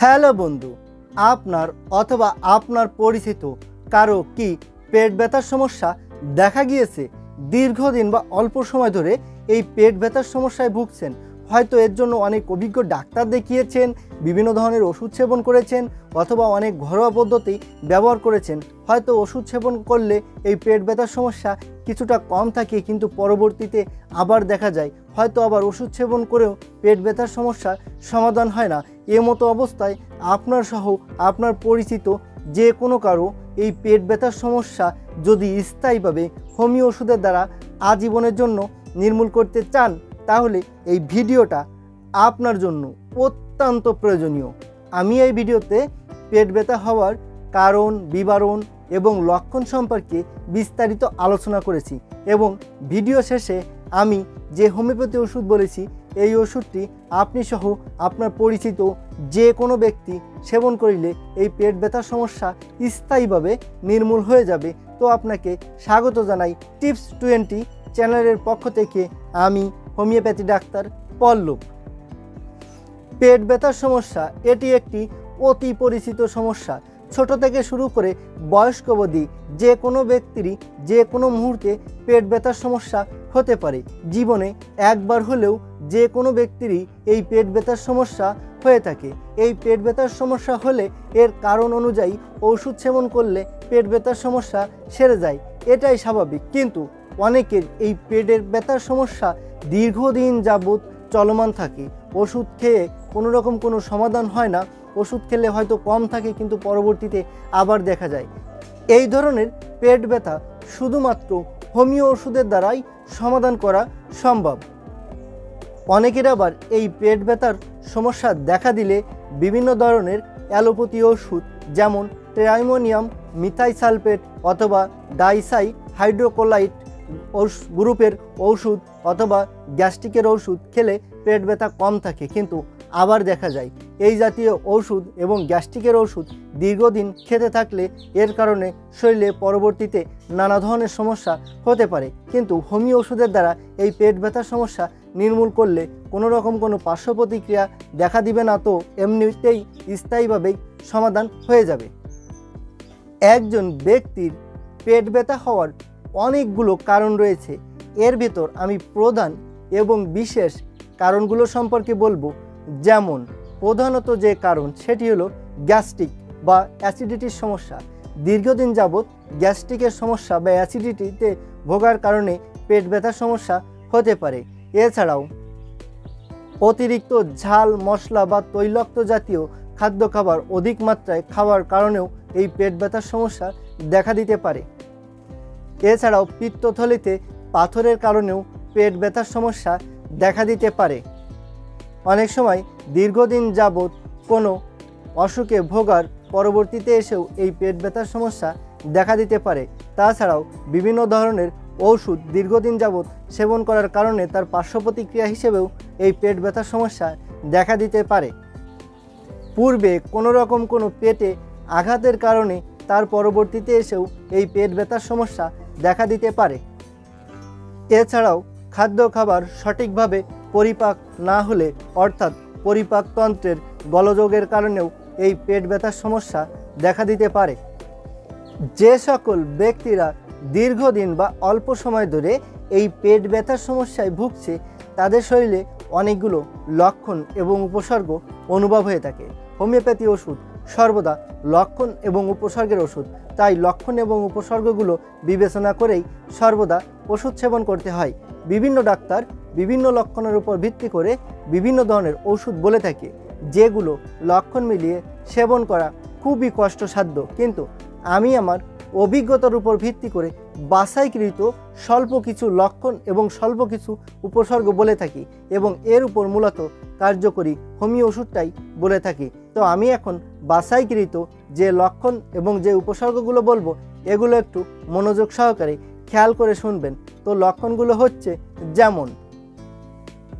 Hello বন্ধু, আপনার অথবা আপনার পরিচিত কারো কি পেট ব্যথার সমস্যা দেখা গিয়েছে? দীর্ঘদিন বা অল্প সময় ধরে এই পেট ব্যথার সমস্যায় ভুগছেন। হয়তো এর জন্য অনেক অভিজ্ঞ ডাক্তার দেখিয়েছেন, বিভিন্ন ধরনের ওষুধ সেবন করেছেন অথবা অনেক ঘরোয়া পদ্ধতি ব্যবহার করেছেন। হয়তো ওষুধ সেবন করলে এই পেট ব্যথার সমস্যা কিছুটা কম থাকে, কিন্তু পরবর্তীতে আবার দেখা যায় হয়তো আবার ওষুধ সেবন করেও পেট ব্যথার সমস্যা সমাধান হয় না। মতো অবস্থায় আপনার সহ আপনার পরিচিত যে কোনো কারো এই পেট ব্যথার সমস্যা যদি স্থায়ীভাবে হোমিও ওষুধের দ্বারা আজীবনের জন্য নির্মূল করতে চান, তাহলে এই ভিডিওটা আপনার জন্য অত্যন্ত প্রয়োজনীয়। আমি এই ভিডিওতে পেট ব্যথা হওয়ার কারণ, বিবরণ এবং লক্ষণ সম্পর্কে বিস্তারিত আলোচনা করেছি এবং ভিডিও শেষে আমি যে হোমিওপ্যাথি ওষুধ বলেছি এই ওষুধটি আপনি সহ আপনার পরিচিত যে কোনো ব্যক্তি সেবন করিলে এই পেট ব্যথার সমস্যা স্থায়ীভাবে নির্মূল হয়ে যাবে। তো আপনাকে স্বাগত জানাই টিপস 20 চ্যানেলের পক্ষ থেকে। আমি হোমিওপ্যাথি ডাক্তার পল্লব। পেট ব্যথার সমস্যা এটি একটি অতি পরিচিত সমস্যা। ছোট থেকে শুরু করে বয়স্ক অবধি যে কোনো ব্যক্তিরই যে কোনো মুহূর্তে পেট ব্যথার সমস্যা হতে পারে। জীবনে একবার হলেও যে কোনো ব্যক্তিরই এই পেট ব্যথার সমস্যা হয়ে থাকে। এই পেট ব্যথার সমস্যা হলে এর কারণ অনুযায়ী ওষুধ সেবন করলে পেট ব্যথার সমস্যা সেরে যায়, এটাই স্বাভাবিক। কিন্তু অনেকের এই পেটের ব্যথার সমস্যা দীর্ঘদিন যাবৎ চলমান থাকে। ওষুধ খেয়ে কোনো রকম কোনো সমাধান হয় না। ওষুধ খেলে হয়তো কম থাকে, কিন্তু পরবর্তীতে আবার দেখা যায়। এই ধরনের পেট ব্যথা শুধুমাত্র হোমিও ওষুধের দ্বারাই সমাধান করা সম্ভব। অনেকের আবার এই পেট ব্যথার সমস্যা দেখা দিলে বিভিন্ন ধরনের অ্যালোপ্যাথি ওষুধ, যেমন ট্রাইমোনিয়াম মিথাইসালফেট অথবা ডাইসাই হাইড্রোকোলাইট গ্রুপের ঔষধ অথবা গ্যাস্ট্রিকের ওষুধ খেলে পেট ব্যথা কম থাকে, কিন্তু আবার দেখা যায় এই জাতীয় ওষুধ এবং গ্যাস্ট্রিকের ওষুধ দীর্ঘদিন খেতে থাকলে এর কারণে শরীরে পরবর্তীতে নানা ধরনের সমস্যা হতে পারে। কিন্তু হোমিও ওষুধের দ্বারা এই পেট ব্যথার সমস্যা নির্মূল করলে কোনো রকম কোনো পার্শ্ব প্রতিক্রিয়া দেখা দিবে না, তো এমনিতেই স্থায়ীভাবেই সমাধান হয়ে যাবে। একজন ব্যক্তির পেট ব্যথা হওয়ার অনেকগুলো কারণ রয়েছে। এর ভেতর আমি প্রধান এবং বিশেষ কারণগুলো সম্পর্কে বলবো। যেমন প্রধানত যে কারণ সেটি হলো গ্যাস্ট্রিক বা অ্যাসিডিটির সমস্যা। দীর্ঘদিন যাবৎ গ্যাস্ট্রিকের সমস্যা বা অ্যাসিডিটিতে ভোগার কারণে পেট ব্যথার সমস্যা হতে পারে। এছাড়াও অতিরিক্ত ঝাল, মশলা বা তৈলাক্ত জাতীয় খাদ্য খাবার অধিক মাত্রায় খাওয়ার কারণেও এই পেট ব্যথার সমস্যা দেখা দিতে পারে। এছাড়াও পিত্তথলিতে পাথরের কারণেও পেট ব্যথার সমস্যা দেখা দিতে পারে। অনেক সময় দীর্ঘদিন যাবৎ কোনো অসুখে ভোগার পরবর্তীতে এসেও এই পেট ব্যথার সমস্যা দেখা দিতে পারে। তাছাড়াও বিভিন্ন ধরনের ওষুধ দীর্ঘদিন যাবৎ সেবন করার কারণে তার পার্শ্ব প্রতিক্রিয়া হিসেবেও এই পেট ব্যথার সমস্যা দেখা দিতে পারে। পূর্বে কোনো রকম কোনো পেটে আঘাতের কারণে তার পরবর্তীতে এসেও এই পেট ব্যথার সমস্যা দেখা দিতে পারে। এছাড়াও খাদ্য খাবার সঠিকভাবে পরিপাক না হলে, অর্থাৎ পরিপাকতন্ত্রের গোলযোগের কারণেও এই পেট ব্যথার সমস্যা দেখা দিতে পারে। যে সকল ব্যক্তিরা দীর্ঘদিন বা অল্প সময় ধরে এই পেট ব্যথার সমস্যায় ভুগছে, তাদের শরীরে অনেকগুলো লক্ষণ এবং উপসর্গ অনুভব হয়ে থাকে। হোমিওপ্যাথি ওষুধ সর্বদা লক্ষণ এবং উপসর্গের ওষুধ, তাই লক্ষণ এবং উপসর্গগুলো বিবেচনা করেই সর্বদা ওষুধ সেবন করতে হয়। বিভিন্ন ডাক্তার বিভিন্ন লক্ষণের উপর ভিত্তি করে বিভিন্ন ধরনের ওষুধ বলে থাকে, যেগুলো লক্ষণ মিলিয়ে সেবন করা খুবই কষ্টসাধ্য। কিন্তু আমি আমার অভিজ্ঞতার উপর ভিত্তি করে বাছাইকৃত স্বল্প কিছু লক্ষণ এবং স্বল্প কিছু উপসর্গ বলে থাকি এবং এর উপর মূলত কার্যকরী হোমিও ওষুধটাই বলে থাকি। তো আমি এখন বাছাইকৃত যে লক্ষণ এবং যে উপসর্গগুলো বলবো, এগুলো একটু মনোযোগ সহকারে খেয়াল করে শুনবেন। তো লক্ষণগুলো হচ্ছে, যেমন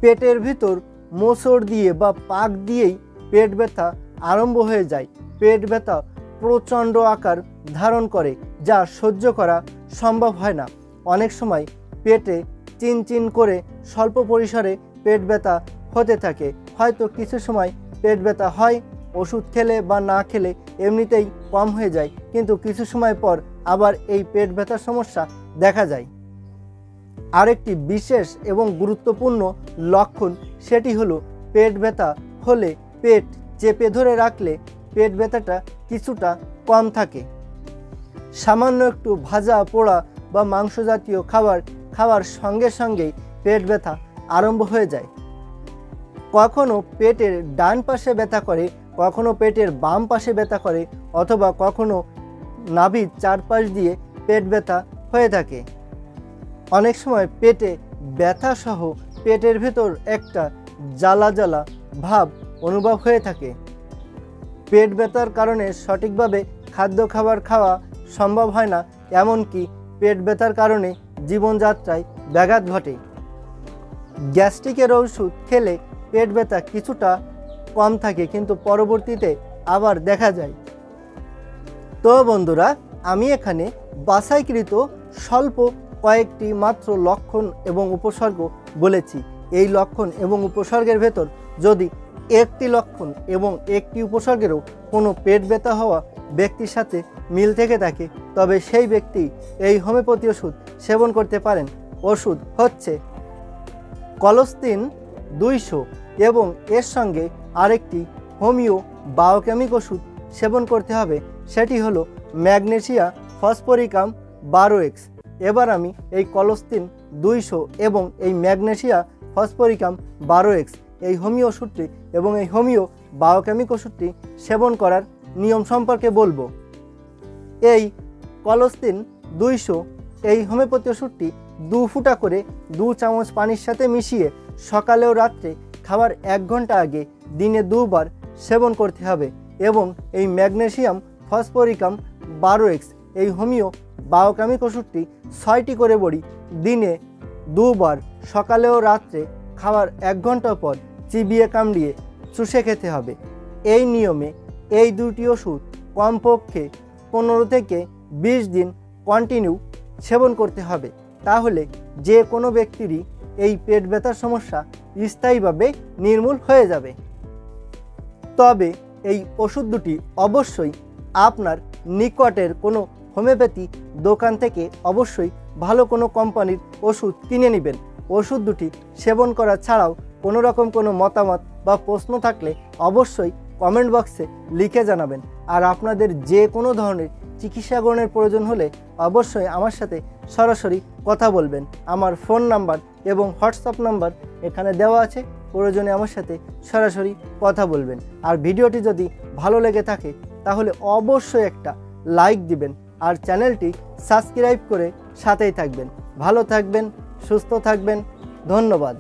পেটের ভিতর মোচড় দিয়ে বা পাক দিয়েই পেট ব্যথা আরম্ভ হয়ে যায়। পেট ব্যথা প্রচণ্ড আকার ধারণ করে, যা সহ্য করা সম্ভব হয় না। অনেক সময় পেটে চিনচিন করে স্বল্প পরিসরে পেট ব্যথা হতে থাকে। হয়তো কিছু সময় পেট ব্যথা হয়, ওষুধ খেলে বা না খেলে এমনিতেই কম হয়ে যায়, কিন্তু কিছু সময় পর আবার এই পেট ব্যথার সমস্যা দেখা যায়। আরেকটি বিশেষ এবং গুরুত্বপূর্ণ লক্ষণ, সেটি হলো পেট ব্যথা হলে পেট চেপে ধরে রাখলে পেট ব্যথাটা কিছুটা কম থাকে। সামান্য একটু ভাজা পোড়া বা মাংস জাতীয় খাবার খাওয়ার সঙ্গে সঙ্গেই পেট ব্যথা আরম্ভ হয়ে যায়। কখনো পেটের ডান পাশে ব্যথা করে, কখনো পেটের বাম পাশে ব্যথা করে, অথবা কখনো নাভির চারপাশ দিয়ে পেট ব্যথা হয়ে থাকে। অনেক সময় পেটে ব্যথা সহ পেটের ভেতর একটা জ্বালা জ্বালা ভাব অনুভব হয়ে থাকে। পেট ব্যথার কারণে সঠিকভাবে খাদ্য খাবার খাওয়া সম্ভব হয় না, এমনকি পেট ব্যথার কারণে জীবনযাত্রায় ব্যাঘাত ঘটে। গ্যাস্ট্রিকের ওষুধ খেলে পেট ব্যথা কিছুটা কম থাকে, কিন্তু পরবর্তীতে আবার দেখা যায়। তো বন্ধুরা, আমি এখানে বাছাইকৃত স্বল্প কয়েকটি মাত্র লক্ষণ এবং উপসর্গ বলেছি। এই লক্ষণ এবং উপসর্গের ভেতর যদি একটি লক্ষণ এবং একটি উপসর্গেরও কোনো পেট ব্যথা হওয়া ব্যক্তির সাথে মিল থেকে থাকে, তবে সেই ব্যক্তি এই হোমিওপ্যাথি ওষুধ সেবন করতে পারেন। ওষুধ হচ্ছে কলস্তিন 200 এবং এর সঙ্গে আরেকটি হোমিও বায়োকেমিক ওষুধ সেবন করতে হবে, সেটি হলো ম্যাগনেসিয়া ফসফরিকাম 12x। এবার আমি এই কলস্তিন 200 এবং এই ম্যাগনেসিয়া ফসফরিকাম 12x এই হোমিও ওষুধটি এবং এই হোমিও বায়োকেমিক ওষুধটি সেবন করার নিয়ম সম্পর্কে বলবো। এই কলস্তিন 200 এই হোমিওপ্যাথি ওষুধটি 2 ফুটা করে 2 চামচ পানির সাথে মিশিয়ে সকালে ও রাত্রে খাবার 1 ঘন্টা আগে দিনে 2 বার সেবন করতে হবে। এবং এই ম্যাগনেসিয়াম ফসফরিকাম 12x এই হোমিও বায়োকেমিক ওষুধটি 6টি করে বড়ি দিনে 2 বার সকালে ও রাত্রে খাওয়ার 1 ঘন্টা পর চিবিয়ে কামড়িয়ে চুষে খেতে হবে। এই নিয়মে এই দুটি ওষুধ কমপক্ষে 15 থেকে 20 দিন কন্টিনিউ সেবন করতে হবে। তাহলে যে কোনো ব্যক্তিরই এই পেট ব্যথার সমস্যা স্থায়ীভাবে নির্মূল হয়ে যাবে। তবে এই ওষুধ দুটি অবশ্যই আপনার নিকটের কোনো হোমিওপ্যাথি দোকান থেকে অবশ্যই ভালো কোনো কোম্পানির ওষুধ কিনে নেবেন। ওষুধ দুটি সেবন করা ছাড়াও কোনো রকম কোনো মতামত বা প্রশ্ন থাকলে অবশ্যই কমেন্ট বক্সে লিখে জানাবেন। আর আপনাদের যে কোনো ধরনের চিকিৎসা গ্রহণের প্রয়োজন হলে অবশ্যই আমার সাথে সরাসরি কথা বলবেন। আমার ফোন নাম্বার এবং হোয়াটসঅ্যাপ নাম্বার এখানে দেওয়া আছে, প্রয়োজনে আমার সাথে সরাসরি কথা বলবেন। আর ভিডিওটি যদি ভালো লেগে থাকে তাহলে অবশ্যই একটা লাইক দিবেন আর চ্যানেলটি সাবস্ক্রাইব করে সাথেই থাকবেন। ভালো থাকবেন, সুস্থ থাকবেন। ধন্যবাদ।